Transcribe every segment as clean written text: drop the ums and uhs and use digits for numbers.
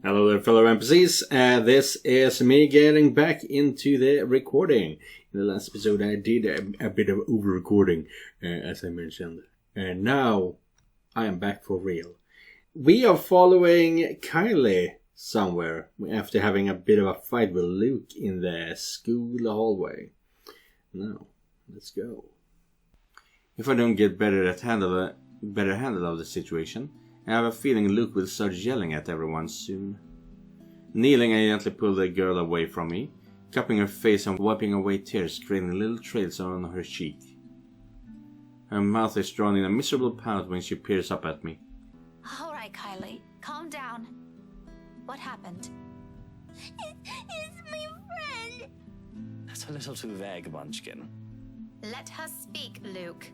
Hello there, fellow NPCs. This is me getting back into the recording. In the last episode I did a bit of over-recording, as I mentioned. And now I am back for real. We are following Kylie somewhere after having a bit of a fight with Luke in the school hallway. Now, let's go. If I don't get better handle of the situation, I have a feeling Luke will start yelling at everyone soon. Kneeling, I gently pull the girl away from me, cupping her face and wiping away tears, creating little trails on her cheek. Her mouth is drawn in a miserable pout when she peers up at me. Alright, Kylie, calm down. What happened? It's my friend! That's a little too vague, Munchkin. Let her speak, Luke.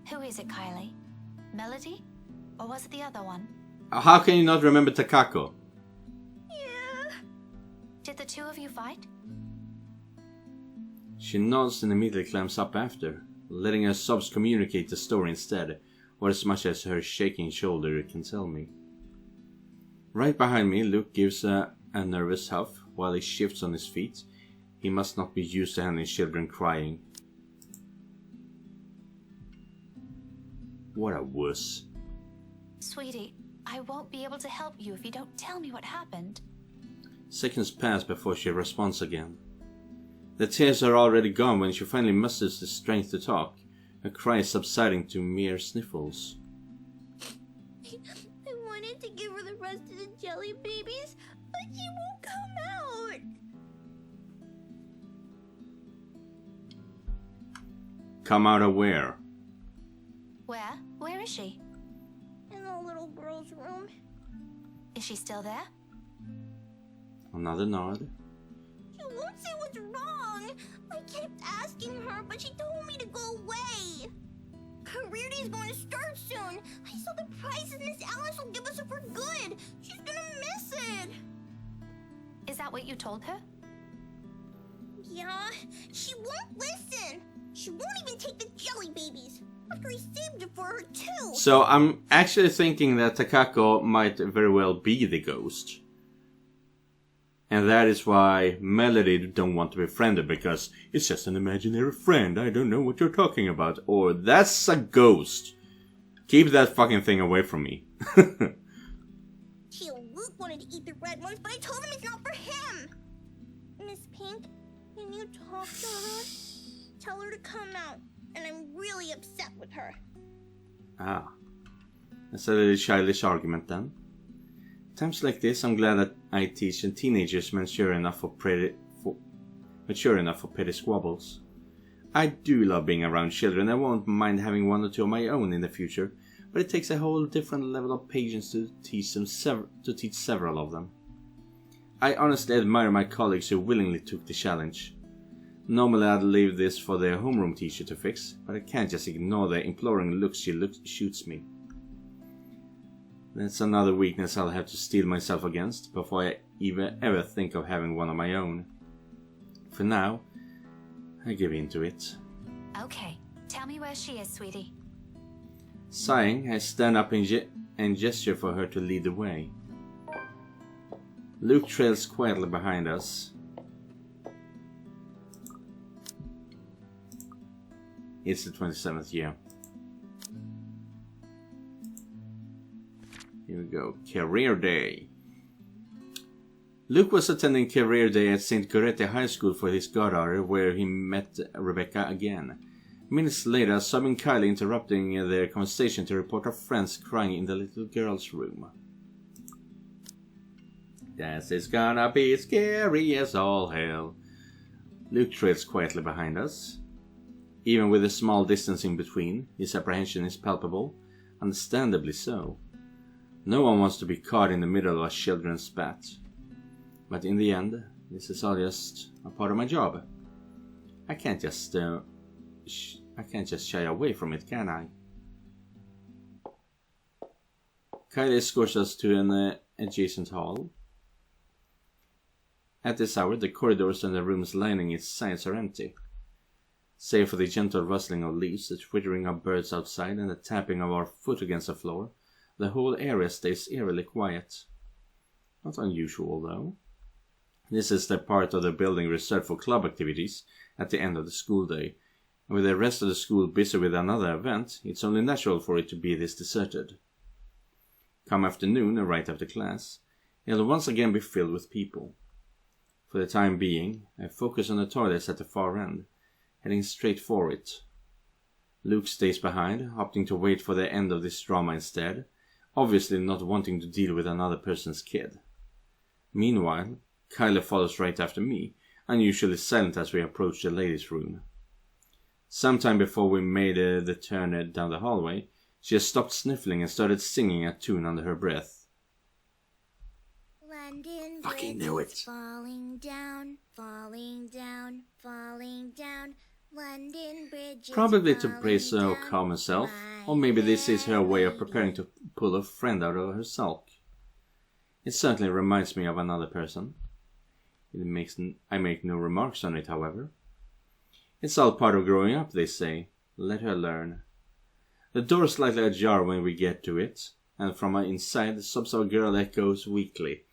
Who is it, Kylie? Melody? Or was it the other one? How can you not remember Takako? Yeah. Did the two of you fight? She nods and immediately climbs up after, letting her sobs communicate the story instead, or as much as her shaking shoulder can tell me. Right behind me, Luke gives a nervous huff while he shifts on his feet. He must not be used to handling children crying. What a wuss. Sweetie, I won't be able to help you if you don't tell me what happened. Seconds pass before she responds again. The tears are already gone when she finally musters the strength to talk, her cries subsiding to mere sniffles. I wanted to give her the rest of the jelly babies, but she won't come out. Come out of where? Where? Where is she? In the little girl's room. Is she still there? Another nod. She won't say what's wrong. I kept asking her, but she told me to go away. Career Day's going to start soon. I saw the prizes Miss Alice will give us for good. She's gonna miss it. Is that what you told her? Yeah, she won't listen. She won't even take the jelly babies. After I saved it for her too. So I'm actually thinking that Takako might very well be the ghost. And that is why Melody don't want to befriend her, because it's just an imaginary friend, I don't know what you're talking about. Or, that's a ghost. Keep that fucking thing away from me. Luke wanted to eat the red ones, but I told him it's not for him. Miss Pink, can you talk to her? Tell her to come out, and I'm really upset with her. Ah. That's a little childish argument then. Times like this, I'm glad that I teach teenagers mature enough for petty squabbles. I do love being around children. I won't mind having one or two of my own in the future, but it takes a whole different level of patience to teach several of them. I honestly admire my colleagues who willingly took the challenge. Normally I'd leave this for their homeroom teacher to fix, but I can't just ignore the imploring looks she shoots me. That's another weakness I'll have to steel myself against before I ever think of having one of my own. For now, I give in to it. Okay, tell me where she is, sweetie. Sighing, I stand up and gesture for her to lead the way. Luke trails quietly behind us. It's the 27th year. Here we go. Career Day. Luke was attending Career Day at St. Gorete High School for his goddaughter, where he met Rebecca again. Minutes later, sobbing Kylie interrupting their conversation to report her friends crying in the little girl's room. This is gonna be scary as all hell. Luke trails quietly behind us. Even with a small distance in between, his apprehension is palpable, understandably so. No one wants to be caught in the middle of a children's spat. But in the end, this is all just a part of my job. I can't just shy away from it, can I? Kylie escorts us to an adjacent hall. At this hour, the corridors and the rooms lining its sides are empty. Save for the gentle rustling of leaves, the twittering of birds outside, and the tapping of our foot against the floor, the whole area stays eerily quiet. Not unusual though. This is the part of the building reserved for club activities at the end of the school day. And with the rest of the school busy with another event, it's only natural for it to be this deserted. Come afternoon, or right after class, it'll once again be filled with people. For the time being, I focus on the toilets at the far end, heading straight for it. Luke stays behind, opting to wait for the end of this drama instead, obviously not wanting to deal with another person's kid. Meanwhile, Kylie follows right after me, unusually silent as we approach the ladies' room. Sometime before we made the turn down the hallway, she has stopped sniffling and started singing a tune under her breath. London Fucking knew it. Falling down, falling down, falling down. London Bridge. Probably to praise her or calm herself, or maybe this is her way of preparing to pull a friend out of her sulk. It certainly reminds me of another person. I make no remarks on it, however. It's all part of growing up, they say. Let her learn. The door is slightly ajar when we get to it, and from inside the sobs of a girl echoes weakly,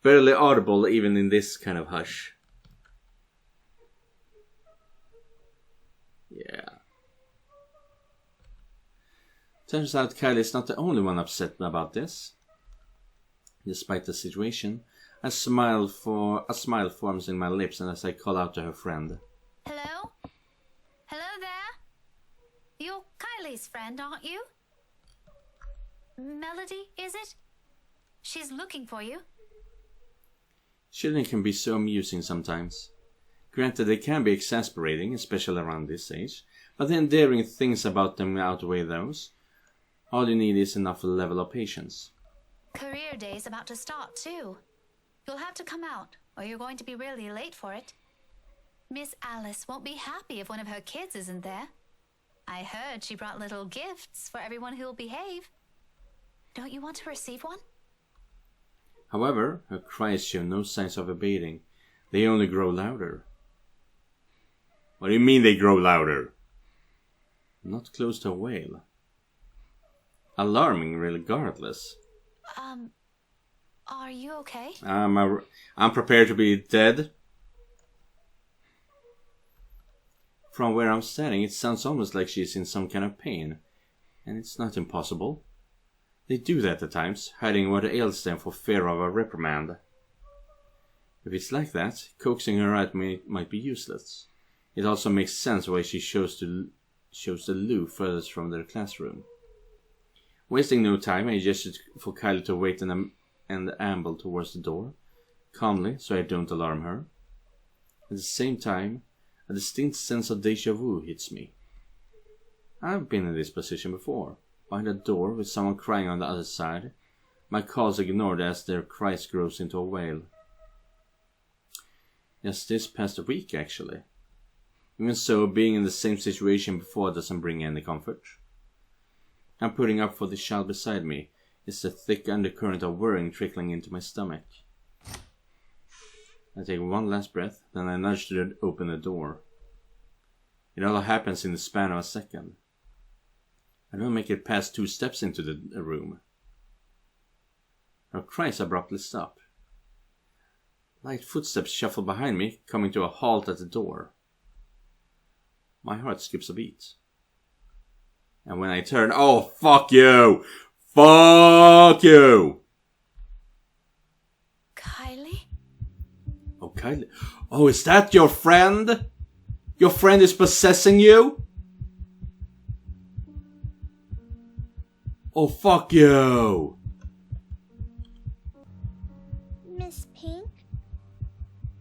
barely audible even in this kind of hush. Yeah. Turns out Kylie's not the only one upset about this. Despite the situation, a smile forms in my lips, and as I call out to her friend. Hello? Hello there? You're Kylie's friend, aren't you? Melody, is it? She's looking for you. Children can be so amusing sometimes. Granted, they can be exasperating, especially around this age, but the endearing things about them outweigh those. All you need is enough level of patience. Career day's about to start, too. You'll have to come out, or you're going to be really late for it. Miss Alice won't be happy if one of her kids isn't there. I heard she brought little gifts for everyone who'll behave. Don't you want to receive one? However, her cries show no signs of abating. They only grow louder. What do you mean they grow louder? Not close to a wail. Alarming, regardless. Are you okay? I'm prepared to be dead. From where I'm standing, it sounds almost like she's in some kind of pain. And it's not impossible. They do that at times, hiding what ails them for fear of a reprimand. If it's like that, coaxing her out might be useless. It also makes sense why she chose the loo furthest from their classroom. Wasting no time, I gestured for Kylie to wait and amble towards the door, calmly so I don't alarm her. At the same time, a distinct sense of déjà vu hits me. I've been in this position before, behind a door with someone crying on the other side, my calls ignored as their cries grows into a wail. Just this past week, actually. Even so, being in the same situation before doesn't bring any comfort. I'm putting up for the child beside me. It's the thick undercurrent of worrying trickling into my stomach. I take one last breath, then I nudge to open the door. It all happens in the span of a second. I don't make it past 2 steps into the room. Her cries abruptly stop. Light footsteps shuffle behind me, coming to a halt at the door. My heart skips a beat. And when I turn, oh, fuck you! Fuck you! Kylie? Oh, Kylie. Oh, is that your friend? Your friend is possessing you? Oh, fuck you! Miss Pink?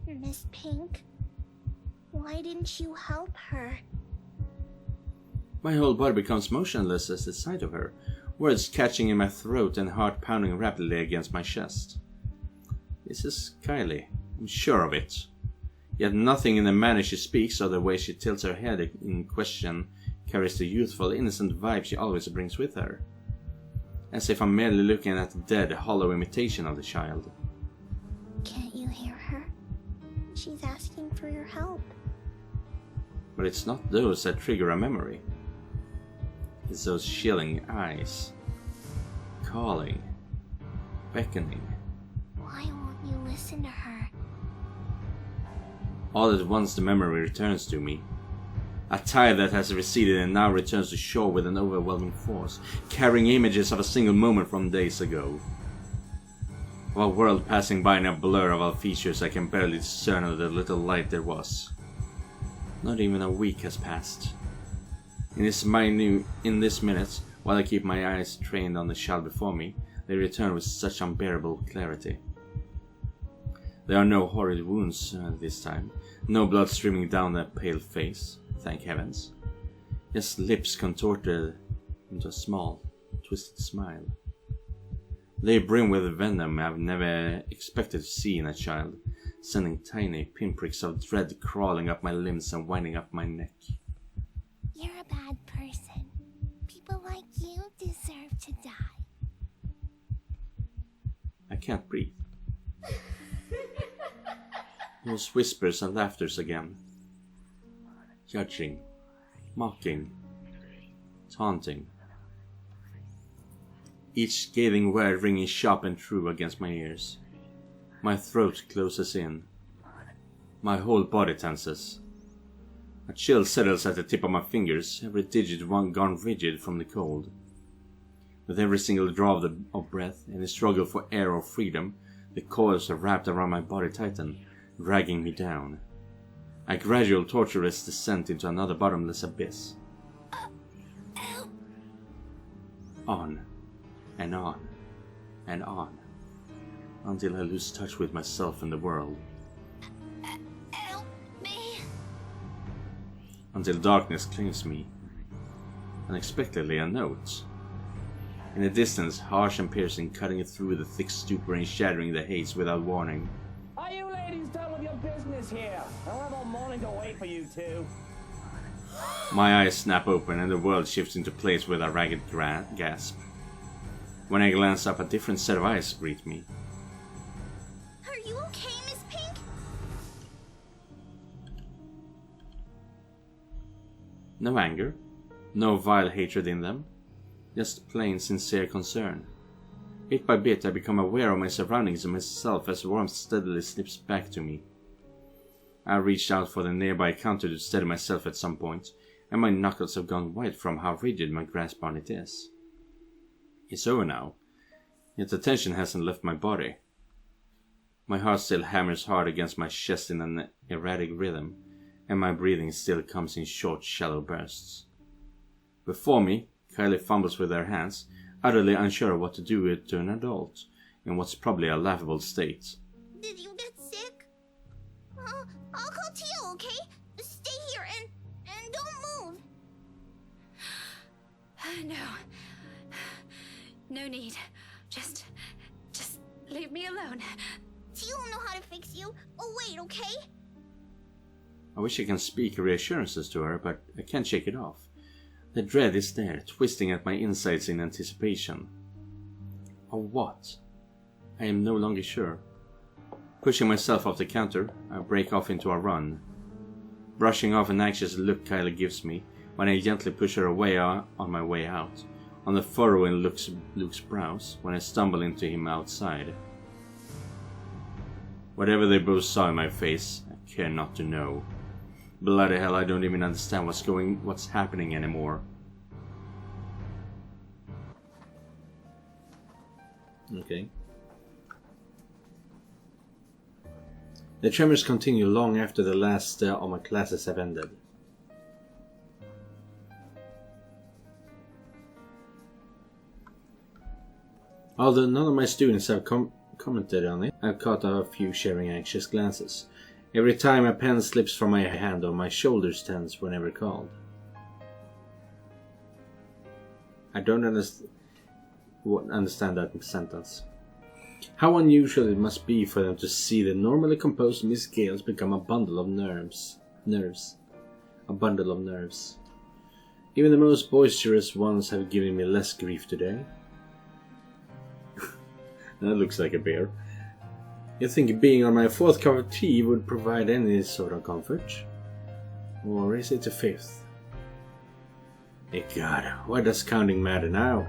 Miss Pink? Why didn't you help her? My whole body becomes motionless at the sight of her, words catching in my throat and heart pounding rapidly against my chest. This is Kylie, I'm sure of it. Yet nothing in the manner she speaks or the way she tilts her head in question carries the youthful, innocent vibe she always brings with her. As if I'm merely looking at a dead, hollow imitation of the child. Can't you hear her? She's asking for your help. But it's not those that trigger a memory. It's those chilling eyes. Calling. Beckoning. Why listen to her. All at once the memory returns to me. A tide that has receded and now returns to shore with an overwhelming force, carrying images of a single moment from days ago. Of a world passing by in a blur of all features I can barely discern of the little light there was. Not even a week has passed. In this minute, while I keep my eyes trained on the child before me, they return with such unbearable clarity. There are no horrid wounds this time, no blood streaming down that pale face, thank heavens. Just lips contorted into a small, twisted smile. They brim with venom I've never expected to see in a child, sending tiny pinpricks of dread crawling up my limbs and winding up my neck. You're a bad person. People like you deserve to die. I can't breathe. Those whispers and laughters again. Judging, mocking, taunting. Each scathing word ringing sharp and true against my ears. My throat closes in. My whole body tenses. A chill settles at the tip of my fingers, every digit one gone rigid from the cold. With every single draw of breath, and the struggle for air or freedom, the coils wrapped around my body tighten, dragging me down. A gradual torturous descent into another bottomless abyss. On, and on, and on, until I lose touch with myself and the world. Help me. Until darkness claims me. Unexpectedly, a note. In the distance, harsh and piercing, cutting through the thick stupor and shattering the haze without warning. Are you ladies done with your business here? I'll have all morning to wait for you two. My eyes snap open and the world shifts into place with a ragged gasp. When I glance up, a different set of eyes greet me. Are you okay, Miss Pink? No anger, no vile hatred in them, just plain sincere concern. Bit by bit I become aware of my surroundings and myself as warmth steadily slips back to me. I reached out for the nearby counter to steady myself at some point, and my knuckles have gone white from how rigid my grasp on it is. It's over now, yet the tension hasn't left my body. My heart still hammers hard against my chest in an erratic rhythm, and my breathing still comes in short, shallow bursts. Before me, Kylie fumbles with her hands, utterly unsure of what to do to an adult, in what's probably a laughable state. Did you get sick? I'll call Tio, okay? Stay here and don't move. No need. Just leave me alone. Tio will know how to fix you. Oh, wait, okay? I wish I can speak reassurances to her, but I can't shake it off. The dread is there, twisting at my insides in anticipation. Of what? I am no longer sure. Pushing myself off the counter, I break off into a run. Brushing off an anxious look Kylie gives me when I gently push her away on my way out, on the furrow in Luke's brows when I stumble into him outside. Whatever they both saw in my face, I care not to know. Bloody hell, I don't even understand what's happening anymore. Okay. The tremors continue long after the last of my classes have ended. Although none of my students have commented on it, I've caught a few sharing anxious glances. Every time a pen slips from my hand or my shoulders tense whenever called. I don't understand that sentence. How unusual it must be for them to see the normally composed Miss Gales become a bundle of nerves. A bundle of nerves. Even the most boisterous ones have given me less grief today. That looks like a bear. You think being on my fourth cup of tea would provide any sort of comfort? Or is it a fifth? God, why does counting matter now?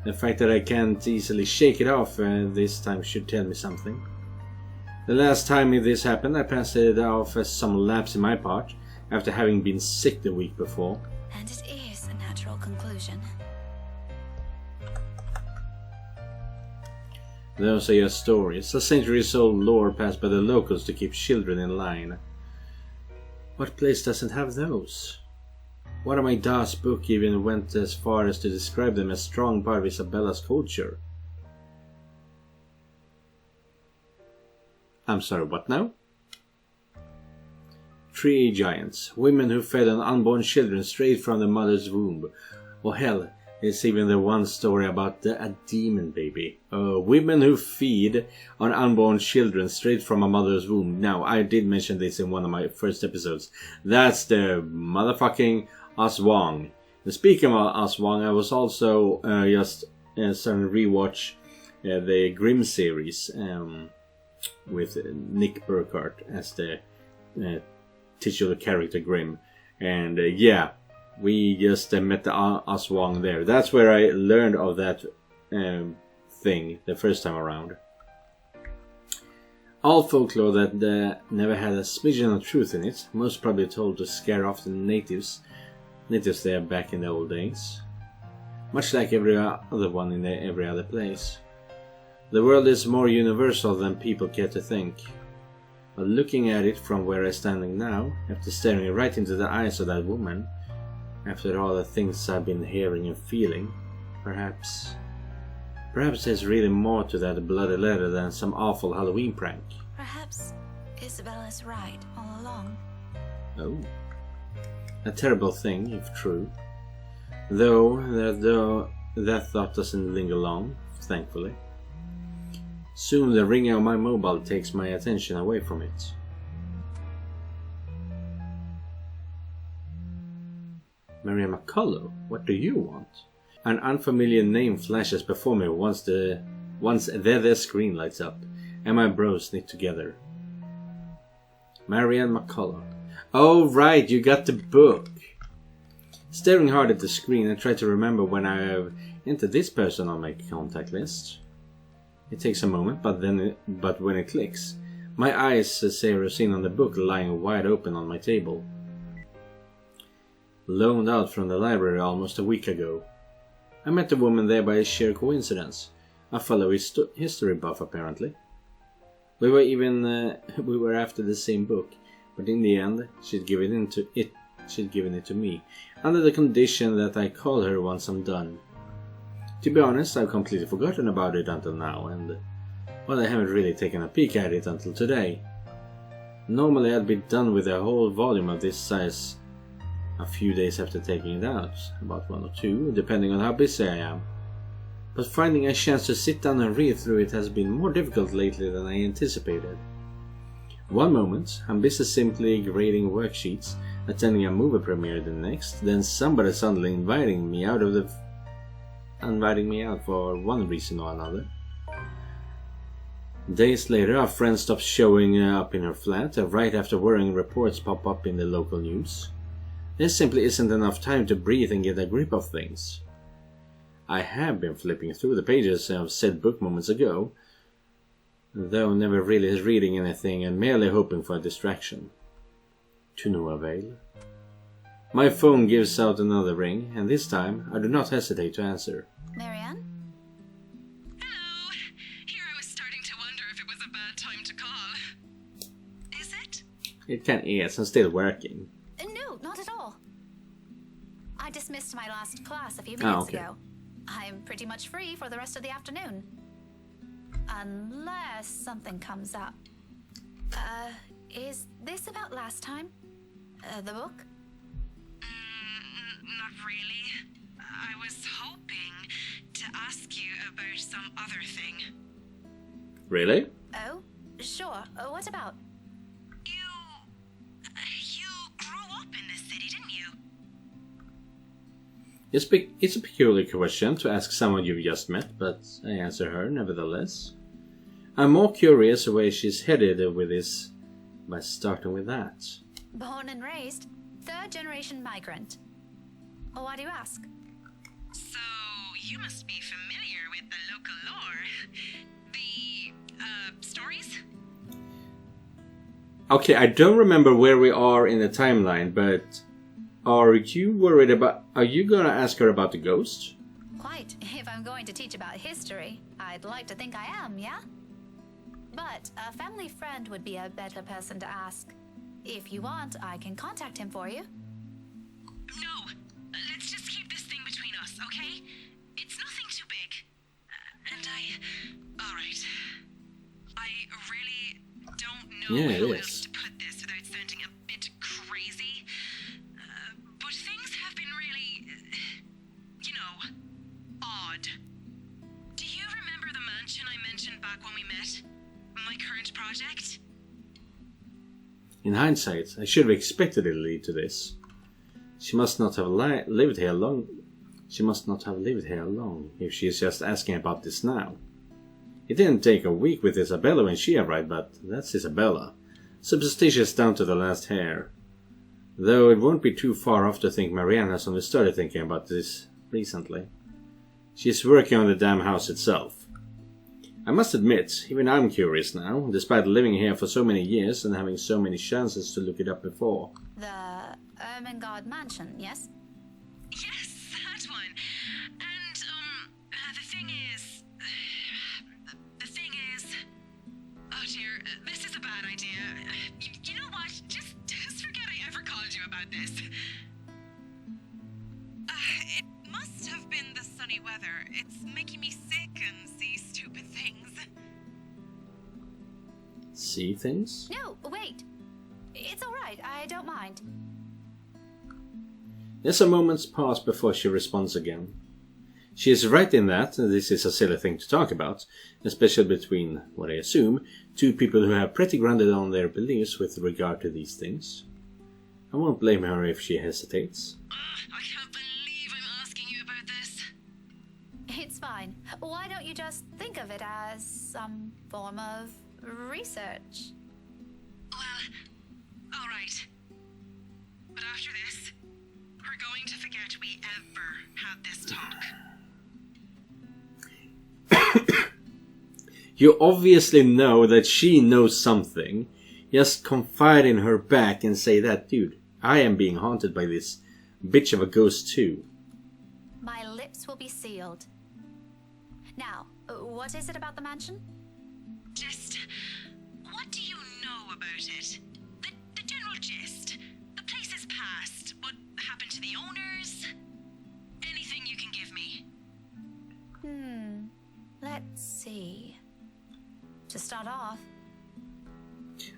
The fact that I can't easily shake it off this time should tell me something. The last time this happened, I passed it off as some lapse in my part, after having been sick the week before. And it is a natural conclusion. Those are your stories, a centuries-old lore passed by the locals to keep children in line. What place doesn't have those? One of my Da's book even went as far as to describe them as strong part of Isabella's culture. I'm sorry, what now? 3 giants, women who fed on unborn children straight from the mother's womb. Or hell, there's even the one story about a demon baby. Women who feed on unborn children straight from a mother's womb. Now, I did mention this in one of my first episodes. That's the motherfucking Aswang. And speaking of Aswang, I was also just starting to rewatch the Grimm series with Nick Burkhardt as the titular character Grimm. And yeah, we just met the Aswang there. That's where I learned of that thing the first time around. All folklore that never had a smidgen of truth in it, most probably told to scare off the natives there back in the old days. Much like every other one in every other place. The world is more universal than people care to think. But looking at it from where I'm standing now, after staring right into the eyes of that woman, after all the things I've been hearing and feeling, perhaps there's really more to that bloody letter than some awful Halloween prank. Perhaps Isabella's right all along. Oh. A terrible thing, if true. Though that thought doesn't linger long, thankfully. Soon the ringing of my mobile takes my attention away from it. Maria McCullough, what do you want? An unfamiliar name flashes before me once the screen lights up, and my brows knit together. Marianne McCullough. Oh right, you got the book. Staring hard at the screen, I try to remember when I have entered this person on my contact list. It takes a moment, but when it clicks, my eyes zero in on the book lying wide open on my table. Loaned out from the library almost a week ago. I met the woman there by a sheer coincidence. A fellow history buff, apparently. We were after the same book, but in the end, she'd given it to me, under the condition that I call her once I'm done. To be honest, I've completely forgotten about it until now, and well, I haven't really taken a peek at it until today. Normally, I'd be done with a whole volume of this size a few days after taking it out, about 1 or 2, depending on how busy I am. But finding a chance to sit down and read through it has been more difficult lately than I anticipated. One moment, I'm busy simply grading worksheets, attending a movie premiere the next, then somebody suddenly inviting me out for one reason or another. Days later, a friend stops showing up in her flat, right after worrying reports pop up in the local news. There simply isn't enough time to breathe and get a grip of things. I have been flipping through the pages of said book moments ago, though never really reading anything and merely hoping for a distraction. To no avail. My phone gives out another ring, and this time I do not hesitate to answer. Marianne? Hello! Here I was starting to wonder if it was a bad time to call. Is it? It is, and still working. No, not at all. I dismissed my last class a few minutes ago. I'm pretty much free for the rest of the afternoon. Unless something comes up. Is this about last time? The book? Not really. I was hoping to ask you about some other thing. Really? Oh, sure. What about? You grew up in this city, didn't you? It's a peculiar question to ask someone you've just met, but I answer her nevertheless. I'm more curious where she's headed with this by starting with that. Born and raised, 3rd generation migrant. Why do you ask? So, you must be familiar with the local lore. The, stories? Okay, I don't remember where we are in the timeline, but are you worried about... Are you gonna ask her about the ghost? Quite. If I'm going to teach about history, I'd like to think I am, yeah? But a family friend would be a better person to ask. If you want, I can contact him for you. No, let's just keep this thing between us, okay? It's nothing too big. Alright. I really don't know Yeah, it how is. else to put this without sounding a bit crazy. But things have been really, odd. Do you remember the mansion I mentioned back when we met? My current project? In hindsight, I should have expected it to lead to this. She must not have lived here long. She must not have lived here long if she is just asking about this now. It didn't take a week with Isabella when she arrived, but that's Isabella. Superstitious down to the last hair. Though it won't be too far off to think Marianne has only started thinking about this recently. She is working on the damn house itself. I must admit, even I'm curious now, despite living here for so many years and having so many chances to look it up before. The Ermengarde mansion, yes? Yes, that one. And, the thing is... Oh dear, this is a bad idea. You know what? Just forget I ever called you about this. It must have been the sunny weather. It's making me sick and see stupid things. See things? No, wait. It's alright, I don't mind. There's a moment's pause before she responds again. She is right in that this is a silly thing to talk about, especially between, what I assume, two people who have pretty grounded on their beliefs with regard to these things. I won't blame her if she hesitates. I can't believe I'm asking you about this. It's fine. Why don't you just think of it as some form of research? Well, alright. But after this, we're going to forget we ever had this talk. You obviously know that she knows something. Just confide in her back and say that, dude, I am being haunted by this bitch of a ghost too. My lips will be sealed. Now, what is it about the mansion? Just, what do you know about it? The general gist. The place's past. What happened to the owners? Anything you can give me. Let's see. To start off,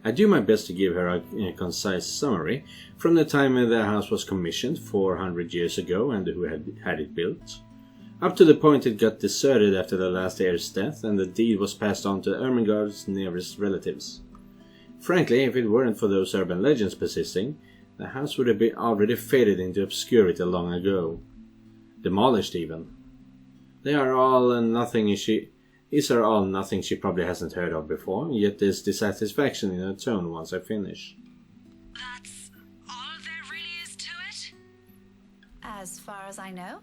I do my best to give her a concise summary from the time the house was commissioned 400 years ago and who had it built, up to the point it got deserted after the last heir's death and the deed was passed on to Ermengarde's nearest relatives. Frankly, if it weren't for those urban legends persisting, the house would have been already faded into obscurity long ago. Demolished even. These are all nothing she probably hasn't heard of before, yet there's dissatisfaction in her tone once I finish. That's all there really is to it? as far as I know.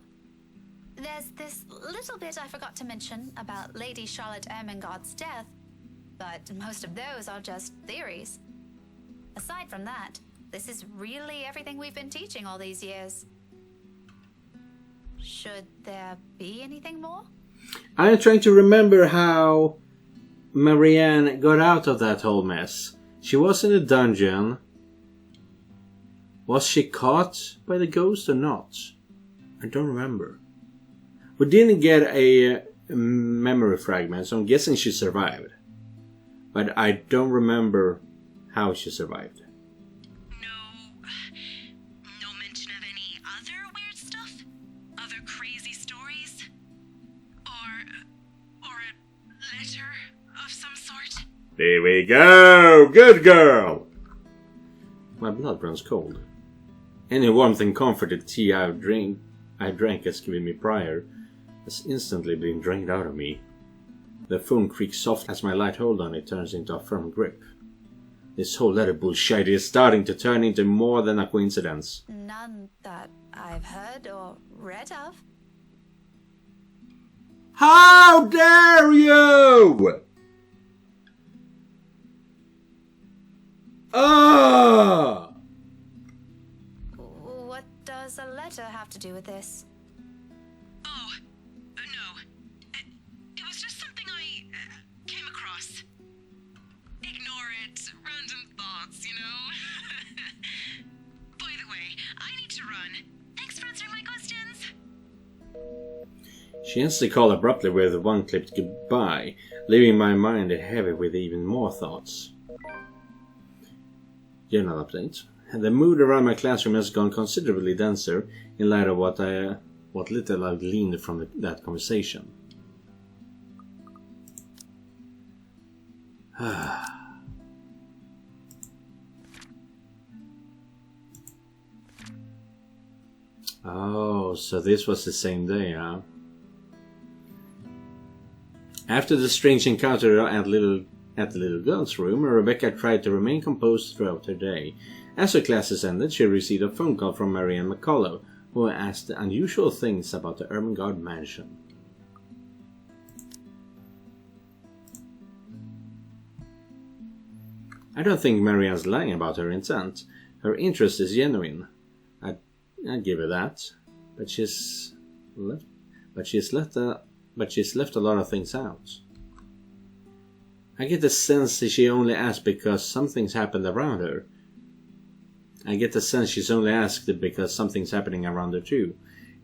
There's this little bit I forgot to mention about Lady Charlotte Ermengarde's death, but most of those are just theories. Aside from that, this is really everything we've been teaching all these years. Should there be anything more? I'm trying to remember how Marianne got out of that whole mess. She was in a dungeon. Was she caught by the ghost or not? I don't remember. We didn't get a memory fragment, so I'm guessing she survived. But I don't remember how she survived. No mention of any other weird stuff? Other crazy stories? Or a letter of some sort? There we go! Good girl! My blood runs cold. Any warmth and comfort the tea I drank has given me prior has instantly been drained out of me. The phone creaks soft as my light hold on it turns into a firm grip. This whole letter bullshit is starting to turn into more than a coincidence. None that I've heard or read of. How dare you! Oh! What does a letter have to do with this? Oh, no. It was just something I came across. Ignore it. Random thoughts, you know? By the way, I need to run. Thanks for answering my questions. She ends the call abruptly with one clipped goodbye, leaving my mind heavy with even more thoughts. Journal update. The mood around my classroom has gone considerably denser in light of what little I gleaned from that conversation. Oh, so this was the same day, huh? After the strange encounter at the little girl's room, Rebecca tried to remain composed throughout her day. As her classes ended, she received a phone call from Marianne McCullough, who asked unusual things about the Ermengarde mansion. I don't think Marianne's lying about her intent. Her interest is genuine. I'd give her that. But she's left a lot of things out. I get the sense that she only asked because something's happened around her. I get the sense she's only asked because something's happening around her too.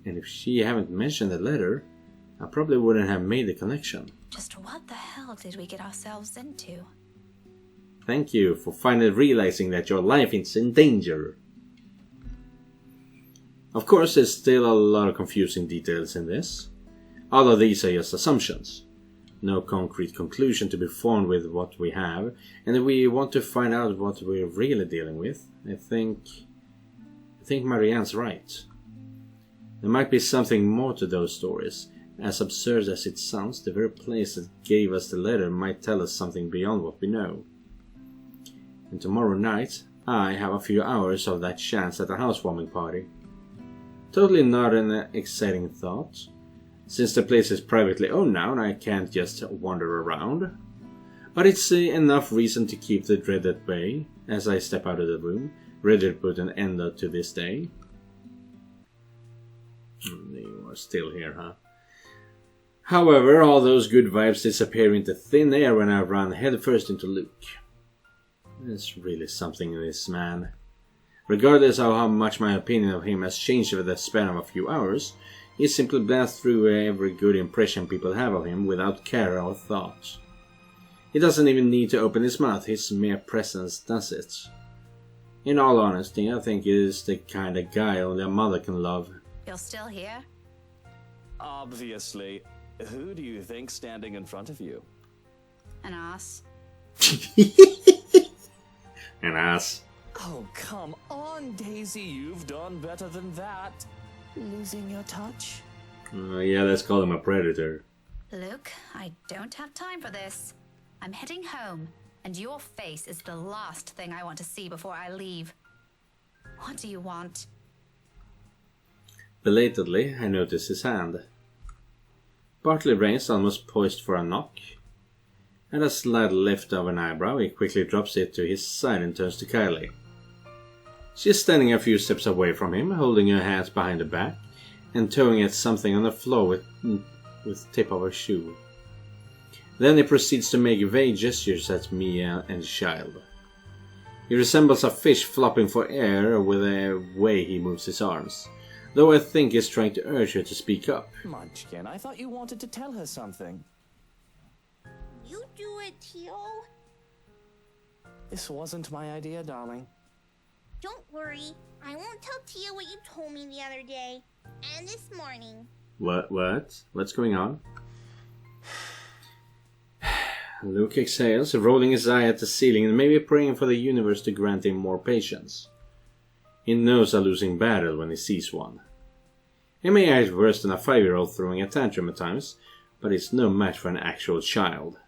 And if she hadn't mentioned the letter, I probably wouldn't have made the connection. Just what the hell did we get ourselves into? Thank you for finally realizing that your life is in danger. Of course, there's still a lot of confusing details in this. All of these are just assumptions. No concrete conclusion to be formed with what we have, and if we want to find out what we're really dealing with, I think Marianne's right. There might be something more to those stories. As absurd as it sounds, the very place that gave us the letter might tell us something beyond what we know. And tomorrow night, I have a few hours of that chance at a housewarming party. Totally not an exciting thought. Since the place is privately owned now and I can't just wander around. But it's enough reason to keep the dread at bay as I step out of the room, ready to put an end to this day. You are still here, huh? However, all those good vibes disappear into thin air when I run headfirst into Luke. There's really something in this man. Regardless of how much my opinion of him has changed over the span of a few hours, he simply blasts through every good impression people have of him without care or thought. He doesn't even need to open his mouth, his mere presence does it. In all honesty, I think he is the kind of guy only a mother can love. You're still here? Obviously. Who do you think's standing in front of you? An ass. An ass. Oh, come on, Daisy. You've done better than that. Losing your touch? Yeah, let's call him a predator. Luke, I don't have time for this. I'm heading home, and your face is the last thing I want to see before I leave. What do you want? Belatedly, I notice his hand. Partly raised, almost poised for a knock. At a slight lift of an eyebrow, he quickly drops it to his side and turns to Kylie. She is standing a few steps away from him, holding her hands behind her back and towing at something on the floor with the tip of her shoe. Then he proceeds to make vague gestures at me and the child. He resembles a fish flopping for air with the way he moves his arms, though I think he's trying to urge her to speak up. Munchkin, I thought you wanted to tell her something. You do it, Tio. This wasn't my idea, darling. Don't worry. I won't tell Tia what you told me the other day. And this morning. What? What's going on? Luke exhales, rolling his eye at the ceiling and maybe praying for the universe to grant him more patience. He knows a losing battle when he sees one. He may act worse than a 5-year-old throwing a tantrum at times, but it's no match for an actual child.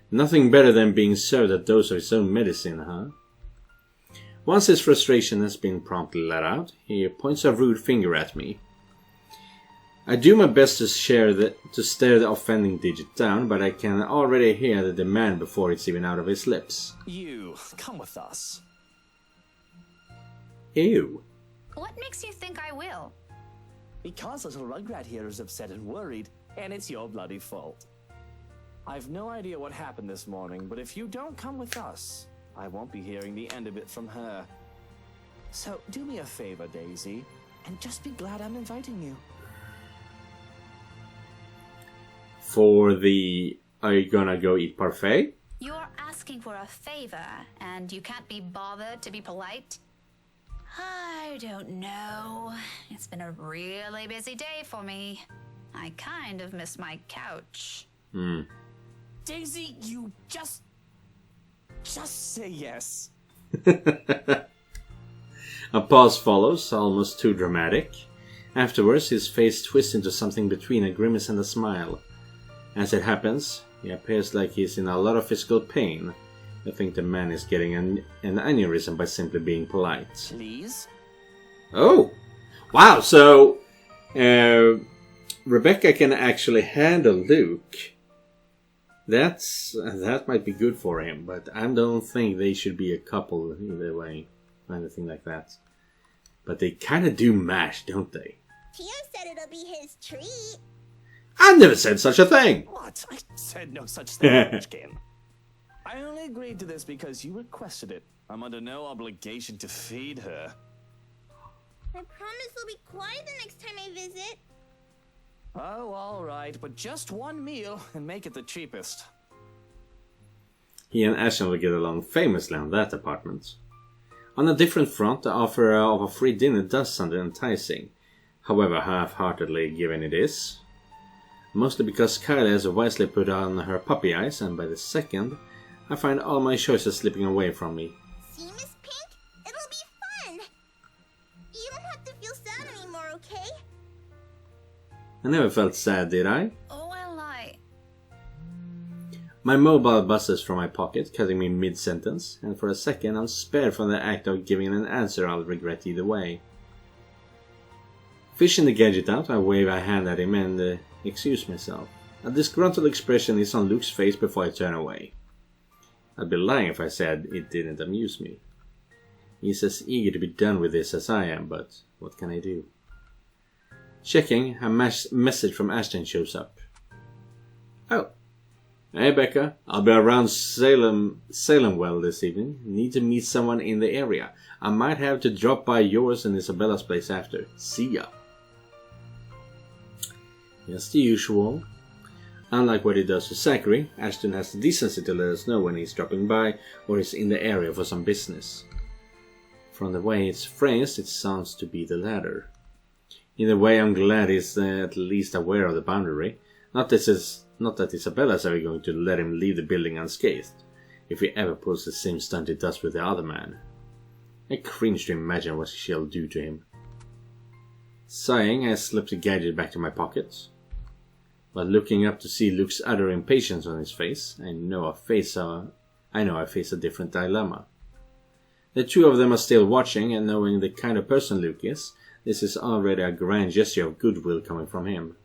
Nothing better than being served a dose of his own medicine, huh? Once his frustration has been promptly let out, he points a rude finger at me. I do my best to stare the offending digit down, but I can already hear the demand before it's even out of his lips. You, come with us. Ew. What makes you think I will? Because little Rugrat here is upset and worried, and it's your bloody fault. I've no idea what happened this morning, but if you don't come with us, I won't be hearing the end of it from her. So do me a favor, Daisy, and just be glad I'm inviting you. For the... Are you gonna go eat parfait? You're asking for a favor, and you can't be bothered to be polite? I don't know. It's been a really busy day for me. I kind of miss my couch. Daisy, you just say yes. A pause follows, almost too dramatic. Afterwards, his face twists into something between a grimace and a smile. As it happens, he appears like he's in a lot of physical pain. I think the man is getting an aneurysm by simply being polite. Please? Oh! Wow, so... Rebecca can actually handle Luke. That might be good for him, but I don't think they should be a couple either way. Or anything like that. But they kind of do mash, don't they? Tio said it'll be his treat. I never said such a thing! What? I said no such thing, Munchkin. I only agreed to this because you requested it. I'm under no obligation to feed her. I promise I'll be quiet the next time I visit. Oh, all right, but just one meal and make it the cheapest. He and Ashton will get along famously on that apartment. On a different front, the offer of a free dinner does sound enticing, however half-heartedly given it is. Mostly because Kylie has wisely put on her puppy eyes, and by the second, I find all my choices slipping away from me. See, Miss Pink? It'll be fun. You don't have to feel sad anymore, okay? I never felt sad, did I? Oh, well, My mobile buzzes from my pocket, cutting me mid-sentence, and for a second I'm spared from the act of giving an answer I'll regret either way. Fishing the gadget out, I wave a hand at him and excuse myself. A disgruntled expression is on Luke's face before I turn away. I'd be lying if I said it didn't amuse me. He's as eager to be done with this as I am, but what can I do? Checking, a message from Ashton shows up. Oh. Hey Becca, I'll be around Salem well this evening. Need to meet someone in the area. I might have to drop by yours and Isabella's place after. See ya. Yes, the usual. Unlike what he does to Zachary, Ashton has the decency to let us know when he's dropping by or is in the area for some business. From the way it's phrased, it sounds to be the latter. In a way, I'm glad he's at least aware of the boundary. Not that Isabella's ever going to let him leave the building unscathed, if he ever pulls the same stunt he does with the other man. I cringe to imagine what she'll do to him. Sighing, I slip the gadget back to my pocket. But looking up to see Luke's utter impatience on his face, I know I face a different dilemma. The two of them are still watching, and knowing the kind of person Luke is, this is already a grand gesture of goodwill coming from him.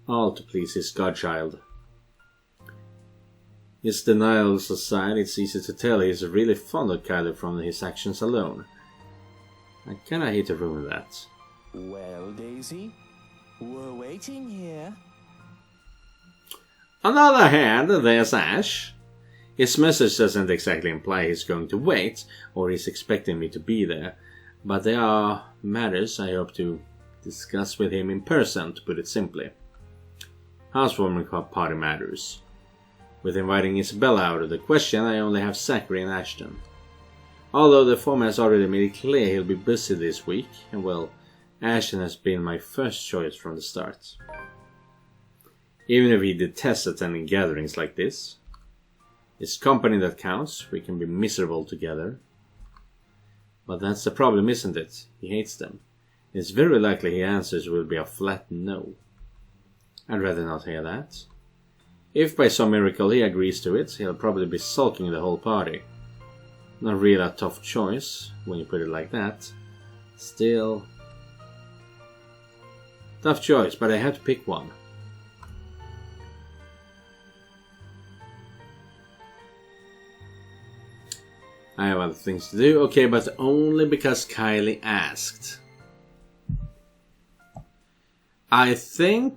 All to please his godchild. His denials aside, it's easy to tell he's really fond of Kylie from his actions alone. I kinda hate to ruin that. Well, Daisy, we're waiting here. On the other hand, there's Ash. His message doesn't exactly imply he's going to wait, or he's expecting me to be there, but there are matters I hope to discuss with him in person, to put it simply. Housewarming party matters. With inviting Isabella out of the question, I only have Zachary and Ashton. Although the former has already made it clear he'll be busy this week, and well, Ashton has been my first choice from the start. Even if he detests attending gatherings like this, it's company that counts. We can be miserable together. But that's the problem, isn't it? He hates them. It's very likely his answers will be a flat no. I'd rather not hear that. If by some miracle he agrees to it, he'll probably be sulking the whole party. Not really a tough choice, when you put it like that. Still... Tough choice, but I have to pick one. I have other things to do. Okay, but only because Kylie asked. I think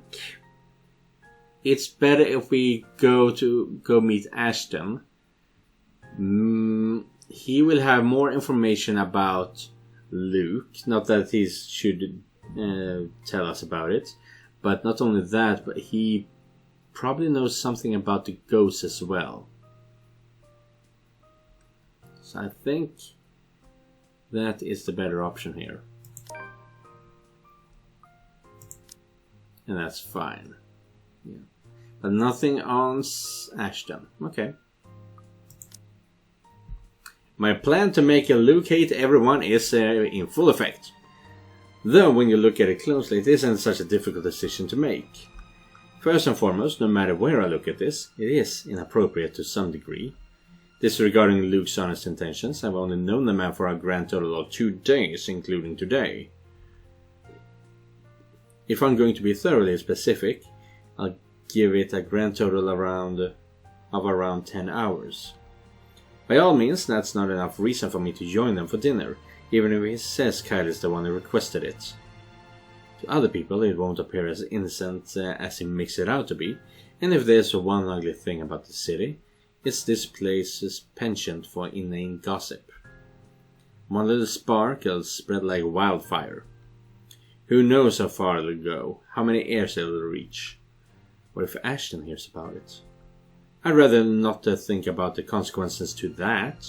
it's better if we go meet Ashton. He will have more information about Luke. Not that he should tell us about it, but not only that, but he probably knows something about the ghosts as well. So I think that is the better option here. And that's fine. Yeah. But nothing on Ashton. Okay. My plan to make a Luke hate everyone is in full effect. Though when you look at it closely, it isn't such a difficult decision to make. First and foremost, no matter where I look at this, it is inappropriate to some degree. Disregarding Luke's honest intentions, I've only known the man for a grand total of 2 days, including today. If I'm going to be thoroughly specific, I'll give it a grand total of around 10 hours. By all means, that's not enough reason for me to join them for dinner, even if he says Kyle is the one who requested it. To other people, it won't appear as innocent as he makes it out to be, and if there's one ugly thing about the city, it's this place's penchant for inane gossip. One little spark will spread like wildfire. Who knows how far it'll go, how many ears it'll reach. What if Ashton hears about it? I'd rather not think about the consequences to that.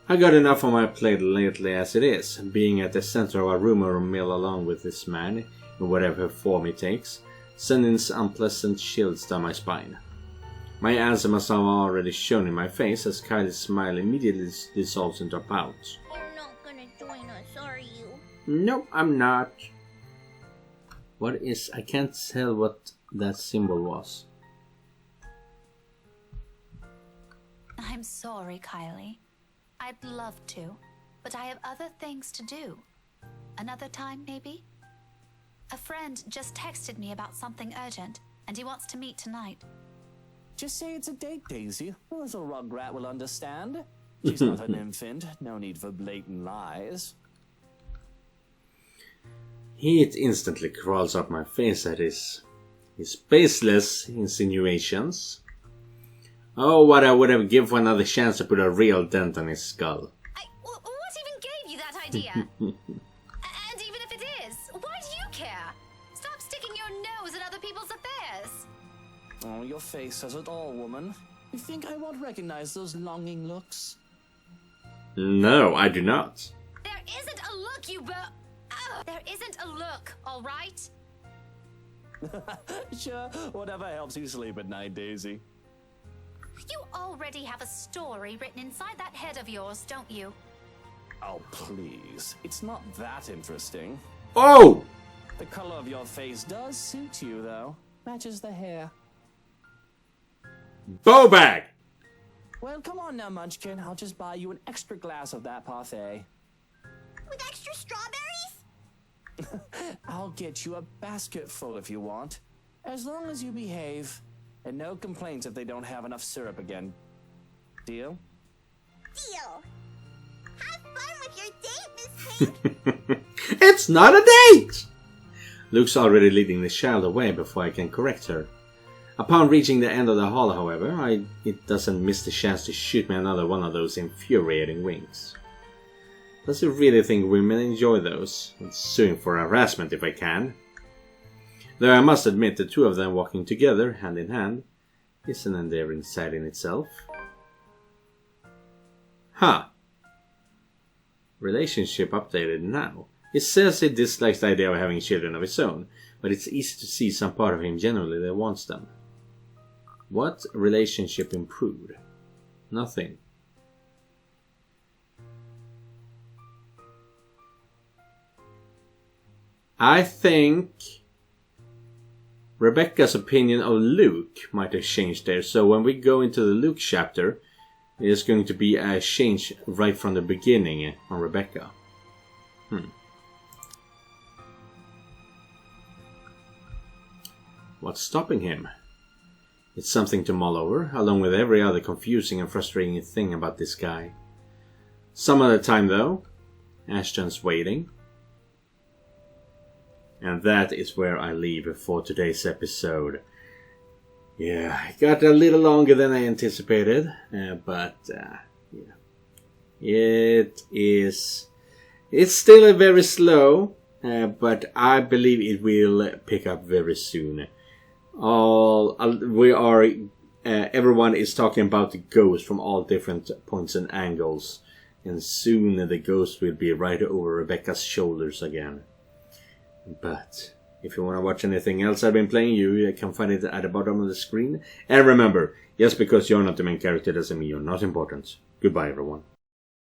I got enough on my plate lately as it is, being at the center of a rumor mill along with this man, in whatever form he takes, sending unpleasant chills down my spine. My answer must have already shown in my face as Kylie's smile immediately dissolves into a pout. You're not gonna join us, are you? No, I'm not. What is... I can't tell what that symbol was. I'm sorry, Kylie. I'd love to, but I have other things to do. Another time, maybe? A friend just texted me about something urgent, and he wants to meet tonight. Just say it's a date, Daisy. The little rugrat will understand. She's not an infant. No need for blatant lies. Heat instantly crawls up my face at his baseless insinuations. Oh, what I would have given for another chance to put a real dent on his skull. What even gave you that idea? And even if it is, why do you care? Stop sticking your nose in other people's affairs. Oh, your face says it all, woman. You think I won't recognize those longing looks? No, I do not. There isn't a look, you there isn't a look, all right? Sure, whatever helps you sleep at night, Daisy. You already have a story written inside that head of yours, don't you? Oh, please. It's not that interesting. Oh! The color of your face does suit you, though. Matches the hair. Bowbag! Well, come on now, Munchkin. I'll just buy you an extra glass of that parfait. With extra strawberries? I'll get you a basket full if you want. As long as you behave. And no complaints if they don't have enough syrup again. Deal? Deal. Have fun with your date, Miss Pink. It's not a date! Luke's already leading the child away before I can correct her. Upon reaching the end of the hall, however, it doesn't miss the chance to shoot me another one of those infuriating winks. Does he really think women enjoy those? I'm suing for harassment if I can. Though I must admit the two of them walking together, hand in hand, is an endearing sight in itself. Huh. Relationship updated now. It says he dislikes the idea of having children of his own, but it's easy to see some part of him genuinely that wants them. What relationship improved? Nothing. I think Rebecca's opinion of Luke might have changed there, so when we go into the Luke chapter, it is going to be a change right from the beginning on Rebecca. what's stopping him? It's something to mull over, along with every other confusing and frustrating thing about this guy. Some other time though, Ashton's waiting. And that is where I leave for today's episode. Yeah, it got a little longer than I anticipated, but yeah. It's still very slow, but I believe it will pick up very soon. Everyone is talking about the ghost from all different points and angles, and soon the ghost will be right over Rebecca's shoulders again. But if you want to watch anything else I've been playing, you can find it at the bottom of the screen. And remember, just because you're not the main character doesn't mean you're not important. Goodbye, everyone.